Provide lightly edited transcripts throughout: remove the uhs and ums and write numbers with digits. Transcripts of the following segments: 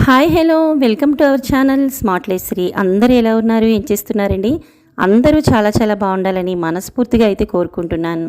Hi hello welcome to our channel smart Sri. అందరూ ఎలా ఉన్నారు, ఏం చేస్తున్నారండి? అందరూ చాలా చాలా బాగుండాలని మనస్ఫూర్తిగా అయితే కోరుకుంటున్నాను.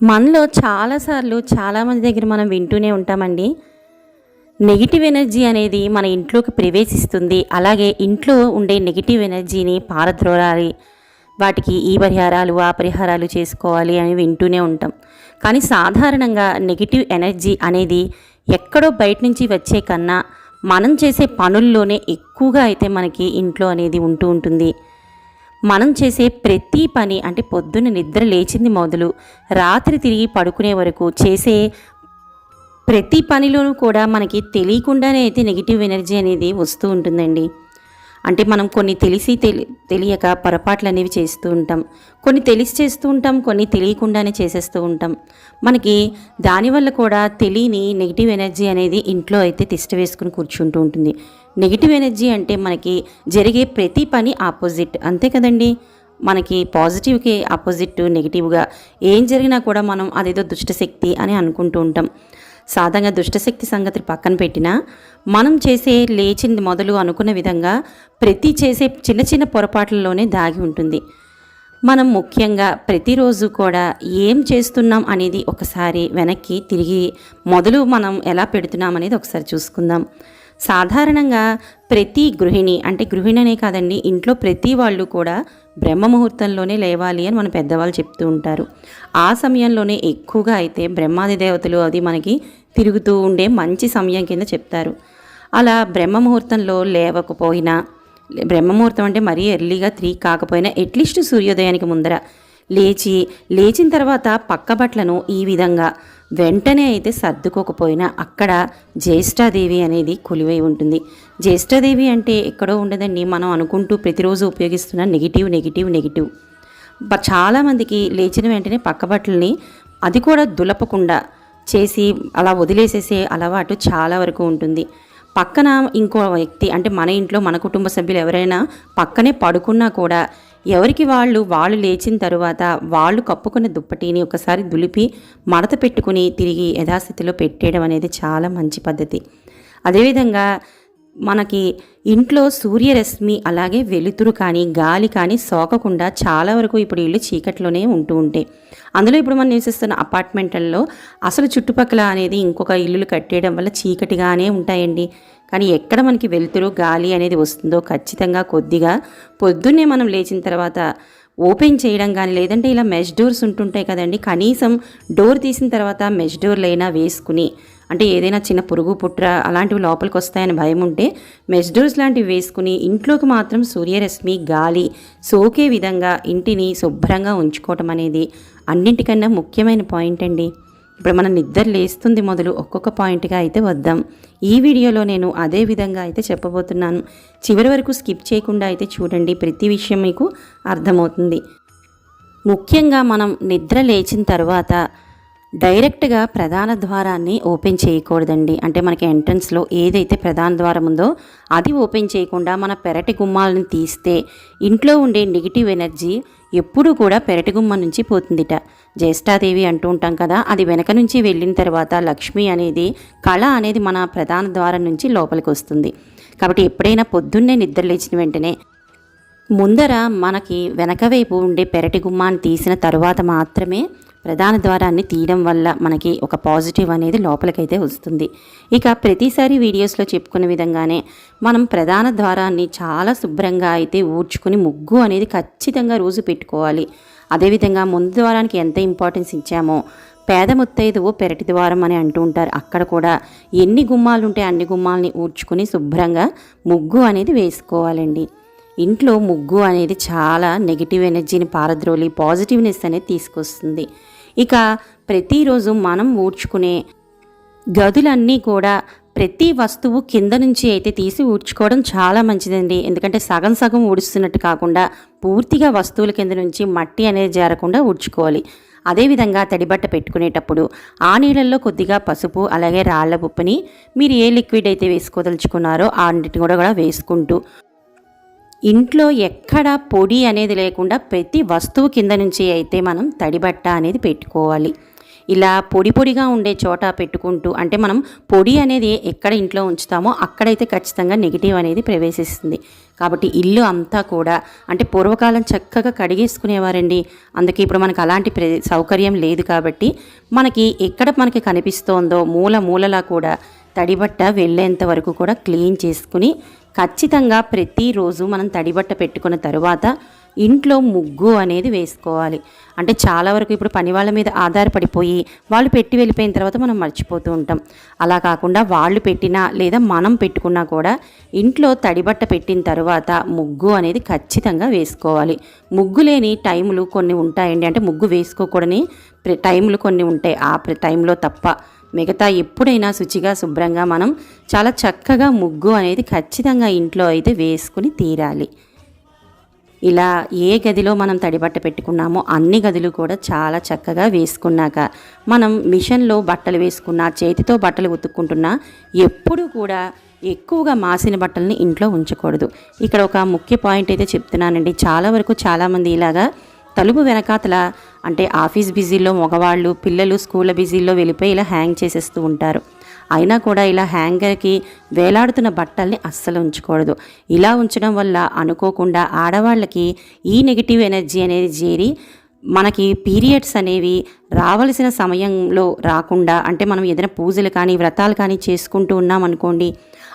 మనలో చాలాసార్లు చాలామంది దగ్గర మనం వింటూనే ఉంటామండి, నెగిటివ్ ఎనర్జీ అనేది మన ఇంట్లోకి ప్రవేశిస్తుంది, అలాగే ఇంట్లో ఉండే నెగిటివ్ ఎనర్జీని పారద్రోలాలి, వాటికి ఈ పరిహారాలు ఆ పరిహారాలు చేసుకోవాలి అని వింటూనే ఉంటాం. కానీ సాధారణంగా నెగిటివ్ ఎనర్జీ అనేది ఎక్కడో బయట నుంచి వచ్చే కన్నా మనం చేసే పనుల్లోనే ఎక్కువగా అయితే మనకి ఇంట్లో అనేది ఉంటూ ఉంటుంది. మనం చేసే ప్రతి పని, అంటే పొద్దున్న నిద్ర లేచింది మొదలు రాత్రి తిరిగి పడుకునే వరకు చేసే ప్రతి పనిలోనూ కూడా మనకి తెలియకుండానే అయితే నెగిటివ్ ఎనర్జీ అనేది వస్తూ ఉంటుందండి. అంటే మనం కొన్ని తెలియక పొరపాట్లు అనేవి చేస్తూ ఉంటాం, కొన్ని తెలిసి చేస్తూ ఉంటాం, కొన్ని తెలియకుండానే చేసేస్తూ ఉంటాం. మనకి దానివల్ల కూడా తెలియని నెగిటివ్ ఎనర్జీ అనేది ఇంట్లో అయితే తిష్ట వేసుకుని కూర్చుంటూ ఉంటుంది. నెగిటివ్ ఎనర్జీ అంటే మనకి జరిగే ప్రతి పని ఆపోజిట్, అంతే కదండి. మనకి పాజిటివ్కి ఆపోజిట్ నెగిటివ్గా ఏం జరిగినా కూడా మనం అదేదో దుష్టశక్తి అని అనుకుంటూ ఉంటాం. సాధారణంగా దుష్టశక్తి సంగతి పక్కన పెట్టినా మనం చేసే లేచింది మొదలు అనుకున్న విధంగా ప్రతి చేసే చిన్న చిన్న పొరపాట్లలోనే దాగి ఉంటుంది. మనం ముఖ్యంగా ప్రతిరోజు కూడా ఏం చేస్తున్నాం అనేది ఒకసారి వెనక్కి తిరిగి మొదలు మనం ఎలా పెడుతున్నాం అనేది ఒకసారి చూసుకుందాం. సాధారణంగా ప్రతి గృహిణి, అంటే గృహిణనే కాదండి, ఇంట్లో ప్రతి వాళ్ళు కూడా బ్రహ్మ ముహూర్తంలోనే లేవాలి అని మన పెద్దవాళ్ళు చెప్తూ ఉంటారు. ఆ సమయంలోనే ఎక్కువగా అయితే బ్రహ్మాది దేవతలు అది మనకి తిరుగుతూ ఉండే మంచి సమయం కింద చెప్తారు. అలా బ్రహ్మ ముహూర్తంలో లేవకపోయినా, బ్రహ్మముహూర్తం అంటే మరీ ఎర్లీగా 3 కాకపోయినా అట్లీస్ట్ సూర్యోదయానికి ముందర లేచిన తర్వాత పక్క బట్టలను ఈ విధంగా వెంటనే అయితే సర్దుకోకపోయినా అక్కడ జ్యేష్ఠాదేవి అనేది కొలువై ఉంటుంది. జ్యేష్ఠాదేవి అంటే ఎక్కడో ఉండదండి, మనం అనుకుంటూ ప్రతిరోజు ఉపయోగిస్తున్న నెగిటివ్. చాలామందికి లేచిన వెంటనే పక్క బట్టలని అది కూడా దులపకుండా చేసి అలా వదిలేసేసే అలవాటు చాలా వరకు ఉంటుంది. పక్కన ఇంకో వ్యక్తి, అంటే మన ఇంట్లో మన కుటుంబ సభ్యులు ఎవరైనా పక్కనే పడుకున్నా కూడా ఎవరికి వాళ్ళు లేచిన తరువాత వాళ్ళు కప్పుకున్న దుప్పటిని ఒకసారి దులిపి మడత పెట్టుకుని తిరిగి యథాస్థితిలో పెట్టేయడం అనేది చాలా మంచి పద్ధతి. అదేవిధంగా మనకి ఇంట్లో సూర్యరశ్మి అలాగే వెలుతురు కానీ గాలి కానీ సోకకుండా చాలా వరకు ఇప్పుడు ఇల్లు చీకట్లోనే ఉంటూ ఉంటాయి. అందులో ఇప్పుడు మనం నివసిస్తున్న అపార్ట్మెంట్లలో అసలు చుట్టుపక్కల అనేది ఇంకొక ఇల్లులు కట్టేయడం వల్ల చీకటిగానే ఉంటాయండి. కానీ ఎక్కడ మనకి వెలుతురు గాలి అనేది వస్తుందో ఖచ్చితంగా కొద్దిగా పొద్దున్నే మనం లేచిన తర్వాత ఓపెన్ చేయడం కానీ, లేదంటే ఇలా మెష్ డోర్స్ ఉంటుంటాయి కదండి, కనీసం డోర్ తీసిన తర్వాత మెష్ డోర్లైనా వేసుకుని, అంటే ఏదైనా చిన్న పురుగు పుట్ర అలాంటివి లోపలికి వస్తాయని భయం ఉంటే మెష్ డోర్స్ లాంటివి వేసుకుని ఇంట్లోకి మాత్రం సూర్యరశ్మి గాలి సోకే విధంగా ఇంటిని శుభ్రంగా ఉంచుకోవటం అనేది అన్నింటికన్నా ముఖ్యమైన పాయింట్ అండి. ఇప్పుడు మనం నిద్ర లేస్తుంది మొదలు ఒక్కొక్క పాయింట్గా అయితే వద్దాం. ఈ వీడియోలో నేను అదే విధంగా అయితే చెప్పబోతున్నాను. చివరి వరకు స్కిప్ చేయకుండా అయితే చూడండి, ప్రతి విషయం మీకు అర్థమవుతుంది. ముఖ్యంగా మనం నిద్ర లేచిన తర్వాత డైరెక్ట్గా ప్రధాన ద్వారాన్ని ఓపెన్ చేయకూడదండి. అంటే మనకి ఎంట్రన్స్లో ఏదైతే ప్రధాన ద్వారం ఉందో అది ఓపెన్ చేయకుండా మన పెరటి గుమ్మాలను తీస్తే ఇంట్లో ఉండే నెగిటివ్ ఎనర్జీ ఎప్పుడూ కూడా పెరటి గుమ్మం నుంచి పోతుందిట. జ్యేష్ఠాదేవి అంటూ ఉంటాం కదా, అది వెనక నుంచి వెళ్ళిన తర్వాత లక్ష్మి అనేది కళ అనేది మన ప్రధాన ద్వారం నుంచి లోపలికి వస్తుంది. కాబట్టి ఎప్పుడైనా పొద్దున్నే నిద్ర లేచిన వెంటనే ముందర మనకి వెనక వైపు ఉండే పెరటి గుమ్మాన్ని తీసిన తర్వాత మాత్రమే ప్రధాన ద్వారాన్ని తీయడం వల్ల మనకి ఒక పాజిటివ్ అనేది లోపలికైతే వస్తుంది. ఇక ప్రతిసారి వీడియోస్లో చెప్పుకునే విధంగానే మనం ప్రధాన ద్వారాన్ని చాలా శుభ్రంగా అయితే ఊడ్చుకుని ముగ్గు అనేది ఖచ్చితంగా రోజు పెట్టుకోవాలి. అదేవిధంగా ముందు ద్వారానికి ఎంత ఇంపార్టెన్స్ ఇచ్చామో పేద ముత్తైదువు పెరటి ద్వారం అని అంటూ ఉంటారు. అక్కడ కూడా ఎన్ని గుమ్మాలు ఉంటే అన్ని గుమ్మాలని ఊడ్చుకుని శుభ్రంగా ముగ్గు అనేది వేసుకోవాలండి. ఇంట్లో ముగ్గు అనేది చాలా నెగిటివ్ ఎనర్జీని పారద్రోలి పాజిటివ్నెస్ అనేది తీసుకొస్తుంది. ఇక ప్రతిరోజు మనం ఊడ్చుకునే గదులన్నీ కూడా ప్రతి వస్తువు కింద నుంచి అయితే తీసి ఊడ్చుకోవడం చాలా మంచిదండి. ఎందుకంటే సగం సగం ఊడుస్తున్నట్టు కాకుండా పూర్తిగా వస్తువుల కింద నుంచి మట్టి అనేది జారకుండా ఊడ్చుకోవాలి. అదేవిధంగా తడిబట్ట పెట్టుకునేటప్పుడు ఆ నీళ్ళల్లో కొద్దిగా పసుపు అలాగే రాళ్ల ఉప్పుని మీరు ఏ లిక్విడ్ అయితే వేసుకోదలుచుకున్నారో అన్నిటిని కూడా వేసుకుంటూ ఇంట్లో ఎక్కడ పొడి అనేది లేకుండా ప్రతి వస్తువు కింద నుంచి అయితే మనం తడిబట్ట అనేది పెట్టుకోవాలి. ఇలా పొడి పొడిగా ఉండే చోట పెట్టుకుంటూ, అంటే మనం పొడి అనేది ఎక్కడ ఇంట్లో ఉంచుతామో అక్కడైతే ఖచ్చితంగా నెగిటివ్ అనేది ప్రవేశిస్తుంది. కాబట్టి ఇల్లు అంతా కూడా, అంటే పూర్వకాలం చక్కగా కడిగేసుకునేవారండి. అందుకే ఇప్పుడు మనకు అలాంటి సౌకర్యం లేదు. కాబట్టి మనకి ఎక్కడ మనకి కనిపిస్తోందో మూల మూలలా కూడా తడిబట్ట వెళ్ళేంత వరకు కూడా క్లీన్ చేసుకుని, ఖచ్చితంగా ప్రతిరోజు మనం తడిబట్ట పెట్టుకున్న తరువాత ఇంట్లో ముగ్గు అనేది వేసుకోవాలి. అంటే చాలా వరకు ఇప్పుడు పని వాళ్ళ మీద ఆధారపడిపోయి వాళ్ళు పెట్టి వెళ్ళిపోయిన తర్వాత మనం మర్చిపోతూ ఉంటాం. అలా కాకుండా వాళ్ళు పెట్టినా లేదా మనం పెట్టుకున్నా కూడా ఇంట్లో తడిబట్ట పెట్టిన తర్వాత ముగ్గు అనేది ఖచ్చితంగా వేసుకోవాలి. ముగ్గు లేని టైములు కొన్ని ఉంటాయండి. అంటే ముగ్గు వేసుకోకూడని టైములు కొన్ని ఉంటాయి. ఆ టైంలో తప్ప మిగతా ఎప్పుడైనా శుచిగా శుభ్రంగా మనం చాలా చక్కగా ముగ్గు అనేది ఖచ్చితంగా ఇంట్లో అయితే వేసుకుని తీరాలి. ఇలా ఏ గదిలో మనం తడిబట్ట పెట్టుకున్నామో అన్ని గదులు కూడా చాలా చక్కగా వేసుకున్నాక మనం మిషన్లో బట్టలు వేసుకున్నా, చేతితో బట్టలు ఉతుక్కుంటున్నా ఎప్పుడు కూడా ఎక్కువగా మాసిన బట్టల్ని ఇంట్లో ఉంచకూడదు. ఇక్కడ ఒక ముఖ్య పాయింట్ అయితే చెప్తున్నానండి. చాలా వరకు చాలామంది ఇలాగా తలుపు వెనకాతల, అంటే ఆఫీస్ బిజీలో మగవాళ్ళు, పిల్లలు స్కూల్ బిజీలో వెళ్ళిపోయి ఇలా హ్యాంగ్ చేసేస్తూ ఉంటారు. అయినా కూడా ఇలా హ్యాంగర్కి వేలాడుతున్న బట్టల్ని అస్సలు ఉంచకూడదు. ఇలా ఉంచడం వల్ల అనుకోకుండా ఆడవాళ్ళకి ఈ నెగిటివ్ ఎనర్జీ అనేది చేరి మనకి పీరియడ్స్ అనేవి రావలసిన సమయంలో రాకుండా, అంటే మనం ఏదైనా పూజలు కానీ వ్రతాలు కానీ చేసుకుంటూ ఉన్నామనుకోండి,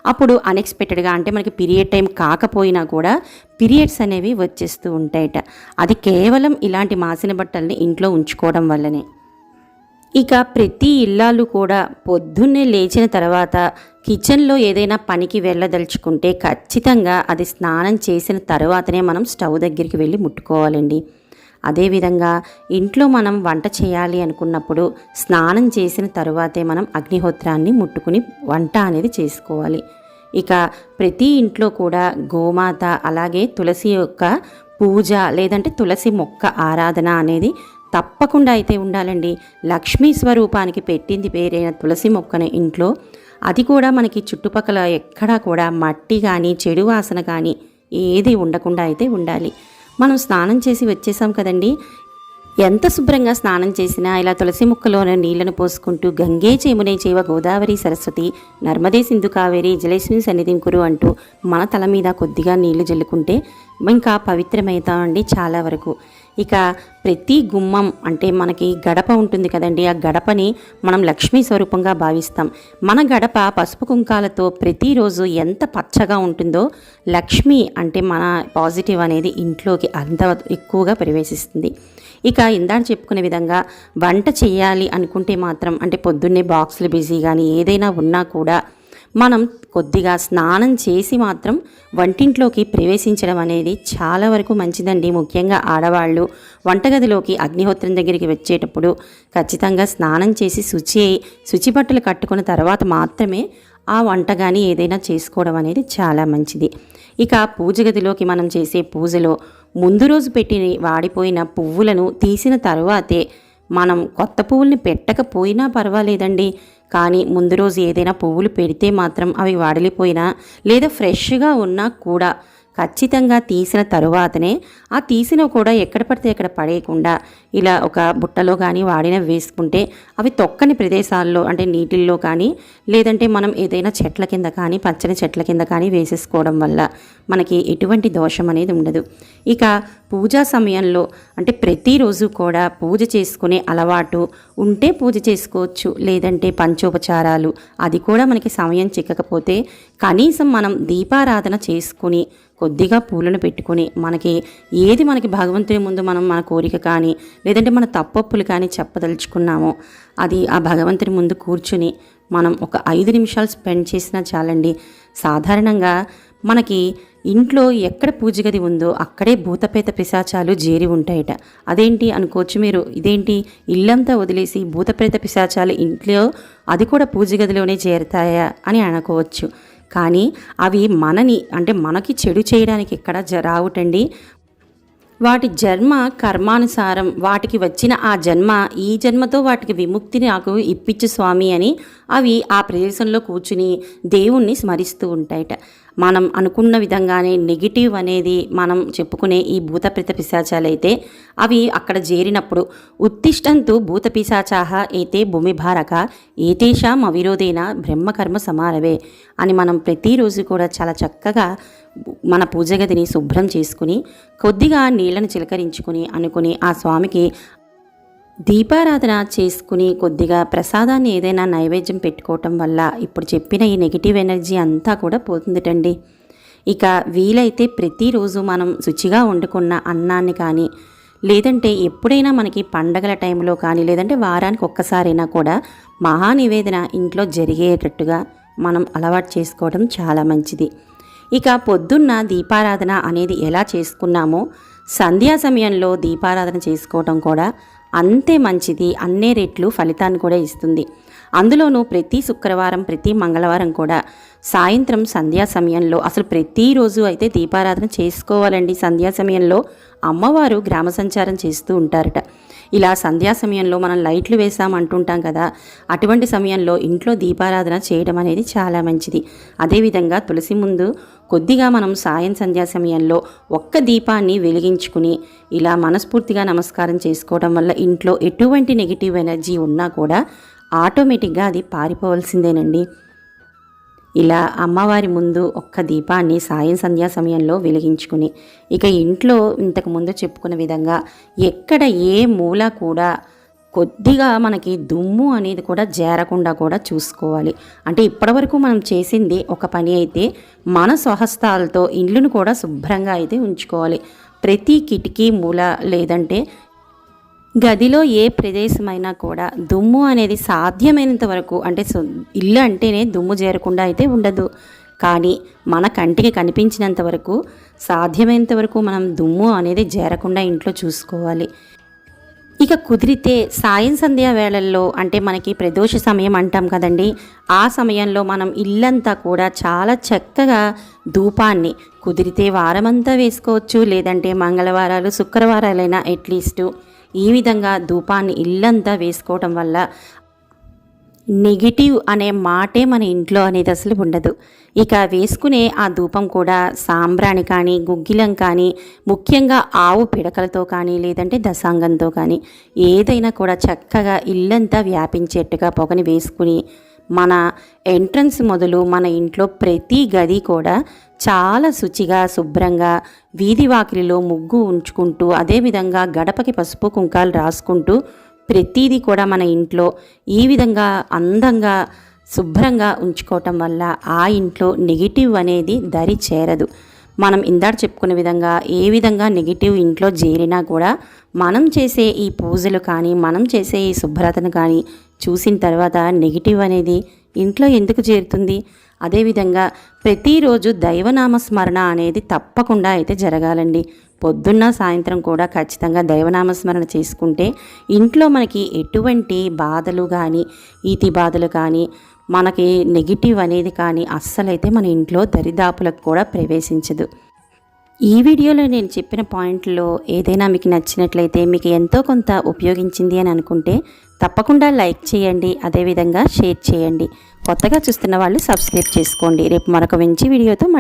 అప్పుడు అన్ఎక్స్పెక్టెడ్గా, అంటే మనకి పీరియడ్ టైం కాకపోయినా కూడా పీరియడ్స్ అనేవి వచ్చేస్తూ ఉంటాయట. అది కేవలం ఇలాంటి మాసిన బట్టల్ని ఇంట్లో ఉంచుకోవడం వల్లనే. ఇక ప్రతి ఇల్లాలు కూడా పొద్దున్నే లేచిన తర్వాత కిచెన్లో ఏదైనా పనికి వెళ్ళదలుచుకుంటే ఖచ్చితంగా అది స్నానం చేసిన తర్వాతనే మనం స్టవ్ దగ్గరికి వెళ్ళి ముట్టుకోవాలండి. అదేవిధంగా ఇంట్లో మనం వంట చేయాలి అనుకున్నప్పుడు స్నానం చేసిన తరువాతే మనం అగ్నిహోత్రాన్ని ముట్టుకుని వంట అనేది చేసుకోవాలి. ఇక ప్రతి ఇంట్లో కూడా గోమాత, అలాగే తులసి యొక్క పూజ లేదంటే తులసి మొక్క ఆరాధన అనేది తప్పకుండా అయితే ఉండాలండి. లక్ష్మీ స్వరూపానికి పెట్టింది పేరైన తులసి మొక్కను ఇంట్లో, అది కూడా మనకి చుట్టుపక్కల ఎక్కడా కూడా మట్టి కానీ చెడు వాసన కానీ ఏది ఉండకుండా అయితే ఉండాలి. మనం స్నానం చేసి వచ్చేసాం కదండి, ఎంత శుభ్రంగా స్నానం చేసినా ఇలా తులసి ముక్కలోని నీళ్లను పోసుకుంటూ గంగే చేమునే చేవ గోదావరి సరస్వతి నర్మదే సింధు కావేరి జలేస్మిన్ సన్నిధిం కురు అంటూ మన తల మీద కొద్దిగా నీళ్లు జల్లుకుంటే ఇంకా పవిత్రమవుతామండి చాలా వరకు. ఇక ప్రతి గుమ్మం, అంటే మనకి గడప ఉంటుంది కదండి, ఆ గడపని మనం లక్ష్మీ స్వరూపంగా భావిస్తాం. మన గడప పసుపు కుంకాలతో ప్రతిరోజు ఎంత పచ్చగా ఉంటుందో లక్ష్మి, అంటే మన పాజిటివ్ అనేది ఇంట్లోకి అంత ఎక్కువగా ప్రవేశిస్తుంది. ఇక ఇందాక చెప్పుకునే విధంగా వంట చేయాలి అనుకుంటే మాత్రం, అంటే పొద్దున్నే బాక్సులు బిజీ కానీ ఏదైనా ఉన్నా కూడా మనం కొద్దిగా స్నానం చేసి మాత్రం వంటింట్లోకి ప్రవేశించడం అనేది చాలా వరకు మంచిదండి. ముఖ్యంగా ఆడవాళ్ళు వంటగదిలోకి అగ్నిహోత్రం దగ్గరికి వచ్చేటప్పుడు ఖచ్చితంగా స్నానం చేసి శుచి బట్టలు కట్టుకున్న తర్వాత మాత్రమే ఆ వంట కానీ ఏదైనా చేసుకోవడం అనేది చాలా మంచిది. ఇక పూజ గదిలోకి మనం చేసే పూజలో ముందు రోజు పెట్టి వాడిపోయిన పువ్వులను తీసిన తరువాతే మనం కొత్త పువ్వుల్ని పెట్టకపోయినా పర్వాలేదండి, కానీ ముందు రోజు ఏదైనా పువ్వులు పెడితే మాత్రం అవి వాడిలిపోయినా లేదా ఫ్రెష్గా ఉన్నా కూడా ఖచ్చితంగా తీసిన తరువాతనే ఆ తీసినవి కూడా ఎక్కడ పడితే ఎక్కడ పడేయకుండా ఇలా ఒక బుట్టలో కానీ వాడినవి వేసుకుంటే అవి తొక్కని ప్రదేశాల్లో, అంటే నీటిల్లో కానీ లేదంటే మనం ఏదైనా చెట్ల కింద కానీ పచ్చని చెట్ల కింద కానీ వేసేసుకోవడం వల్ల మనకి ఎటువంటి దోషం అనేది ఉండదు. ఇక పూజా సమయంలో, అంటే ప్రతిరోజు కూడా పూజ చేసుకునే అలవాటు ఉంటే పూజ చేసుకోవచ్చు, లేదంటే పంచోపచారాలు అది కూడా మనకి సమయం చిక్కకపోతే కనీసం మనం దీపారాధన చేసుకుని కొద్దిగా పూలను పెట్టుకొని మనకి భగవంతుని ముందు మనం మన కోరిక కానీ లేదంటే మన తప్పొప్పులు కానీ చెప్పదలుచుకున్నామో అది ఆ భగవంతుని ముందు కూర్చుని మనం ఒక 5 నిమిషాలు స్పెండ్ చేసినా చాలండి. సాధారణంగా మనకి ఇంట్లో ఎక్కడ పూజ గది ఉందో అక్కడే భూతప్రేత పిశాచాలు చేరి ఉంటాయట. అదేంటి అనుకోవచ్చు మీరు, ఇదేంటి ఇల్లంతా వదిలేసి భూతప్రేత పిశాచాలు ఇంట్లో, అది కూడా పూజ గదిలోనే చేరుతాయా అని అనుకోవచ్చు. కానీ అవి అంటే మనకి చెడు చేయడానికి ఎక్కడ రావుటండి. వాటి జన్మ కర్మానుసారం వాటికి వచ్చిన ఆ జన్మ, ఈ జన్మతో వాటికి విముక్తిని నాకు ఇప్పించు స్వామి అని అవి ఆ ప్రదేశంలో కూర్చుని దేవుణ్ణి స్మరిస్తూ ఉంటాయట. మనం అనుకున్న విధంగానే నెగిటివ్ అనేది మనం చెప్పుకునే ఈ భూత ప్రేత పిశాచాలైతే అవి అక్కడ చేరినప్పుడు ఉత్తిష్టంతు భూత పిశాచాహ ఏతే భూమిభారక ఏతేషాం అవిరోధేన బ్రహ్మకర్మ సమారవే అని మనం ప్రతిరోజు కూడా చాలా చక్కగా మన పూజ గదిని శుభ్రం చేసుకుని కొద్దిగా నీళ్ళను చిలకరించుకుని అనుకుని ఆ స్వామికి దీపారాధన చేసుకుని కొద్దిగా ప్రసాదాన్ని ఏదైనా నైవేద్యం పెట్టుకోవటం వల్ల ఇప్పుడు చెప్పిన ఈ నెగిటివ్ ఎనర్జీ అంతా కూడా పోతుందిటండి. ఇక వీలైతే ప్రతిరోజు మనం శుచిగా వండుకున్న అన్నాన్ని కానీ లేదంటే ఎప్పుడైనా మనకి పండగల టైంలో కానీ లేదంటే వారానికి ఒక్కసారైనా కూడా మహానివేదన ఇంట్లో జరిగేటట్టుగా మనం అలవాటు చేసుకోవడం చాలా మంచిది. ఇక పొద్దున్న దీపారాధన అనేది ఎలా చేసుకున్నామో సంధ్యా సమయంలో దీపారాధన చేసుకోవడం కూడా అంతే మంచిది, అన్నే రెట్లు ఫలితాన్ని కూడా ఇస్తుంది. అందులోనూ ప్రతి శుక్రవారం ప్రతి మంగళవారం కూడా సాయంత్రం సంధ్యా సమయంలో అసలు ప్రతిరోజు అయితే దీపారాధన చేసుకోవాలండి. సంధ్యా సమయంలో అమ్మవారు గ్రామ సంచారం చేస్తూ ఉంటారట. ఇలా సంధ్యా సమయంలో మనం లైట్లు వేసామంటుంటాం కదా, అటువంటి సమయంలో ఇంట్లో దీపారాధన చేయడం అనేది చాలా మంచిది. అదేవిధంగా తులసి ముందు కొద్దిగా మనం సంధ్యా సమయంలో ఒక్క దీపాన్ని వెలిగించుకుని ఇలా మనస్ఫూర్తిగా నమస్కారం చేసుకోవడం వల్ల ఇంట్లో ఎటువంటి నెగిటివ్ ఎనర్జీ ఉన్నా కూడా ఆటోమేటిక్గా అది పారిపోవాల్సిందేనండి. ఇలా అమ్మవారి ముందు ఒక్క దీపాన్ని సంధ్యా సమయంలో వెలిగించుకుని ఇక ఇంట్లో ఇంతకుముందు చెప్పుకున్న విధంగా ఎక్కడ ఏ మూల కూడా కొద్దిగా మనకి దుమ్ము అనేది కూడా చేరకుండా కూడా చూసుకోవాలి. అంటే ఇప్పటివరకు మనం చేసింది ఒక పని అయితే మన స్వహస్తాలతో ఇల్లును కూడా శుభ్రంగా అయితే ఉంచుకోవాలి. ప్రతి కిటికీ మూల లేదంటే గదిలో ఏ ప్రదేశమైనా కూడా దుమ్ము అనేది సాధ్యమైనంత వరకు అంటే ఇల్లు అంటేనే దుమ్ము చేరకుండా అయితే ఉండదు, కానీ మన కంటికి కనిపించినంత వరకు సాధ్యమైనంత వరకు మనం దుమ్ము అనేది చేరకుండా ఇంట్లో చూసుకోవాలి. ఇక కుదిరితే సంధ్యా వేళల్లో అంటే మనకి ప్రదోష సమయం అంటాం కదండి, ఆ సమయంలో మనం ఇల్లంతా కూడా చాలా చక్కగా ధూపాన్ని కుదిరితే వారమంతా వేసుకోవచ్చు, లేదంటే మంగళవారాలు శుక్రవారాలైనా అట్లీస్ట్ ఈ విధంగా ధూపాన్ని ఇల్లంతా వేసుకోవటం వల్ల నెగిటివ్ అనే మాటే మన ఇంట్లో అనేది అసలు ఉండదు. ఇక వేసుకునే ఆ ధూపం కూడా సాంబ్రాణి కానీ గుగ్గిలం కానీ ముఖ్యంగా ఆవు పిడకలతో కానీ లేదంటే దశాంగంతో కానీ ఏదైనా కూడా చక్కగా ఇల్లంతా వ్యాపించేట్టుగా పొగని వేసుకుని మన ఎంట్రన్స్ మొదలు మన ఇంట్లో ప్రతి గది కూడా చాలా శుచిగా శుభ్రంగా వీధి వాకిలిలో ముగ్గు ఉంచుకుంటూ అదేవిధంగా గడపకి పసుపు కుంకాలు రాసుకుంటూ ప్రతిదీ కూడా మన ఇంట్లో ఈ విధంగా అందంగా శుభ్రంగా ఉంచుకోవటం వల్ల ఆ ఇంట్లో నెగిటివ్ అనేది దరి చేరదు. మనం ఇందాక చెప్పుకునే విధంగా ఏ విధంగా నెగిటివ్ ఇంట్లో చేరినా కూడా మనం చేసే ఈ పూజలు కానీ మనం చేసే ఈ శుభ్రతను కానీ చూసిన తర్వాత నెగిటివ్ అనేది ఇంట్లో ఎందుకు చేరుతుంది? అదేవిధంగా ప్రతిరోజు దైవనామ స్మరణ అనేది తప్పకుండా అయితే జరగాలండి. పొద్దున్న సాయంత్రం కూడా ఖచ్చితంగా దైవనామస్మరణ చేసుకుంటే ఇంట్లో మనకి ఎటువంటి బాధలు కానీ ఈతి బాధలు కానీ మనకి నెగిటివ్ అనేది కానీ అస్సలైతే మన ఇంట్లో దరిదాపులకు కూడా ప్రవేశించదు. ఈ వీడియోలో నేను చెప్పిన పాయింట్లో ఏదైనా మీకు నచ్చినట్లయితే మీకు ఎంతో కొంత ఉపయోగించింది అని అనుకుంటే తప్పకుండా లైక్ చేయండి, అదేవిధంగా షేర్ చేయండి. కొత్తగా చూస్తున్న వాళ్ళు సబ్స్క్రైబ్ చేసుకోండి. రేపు మరొక మంచి వీడియోతో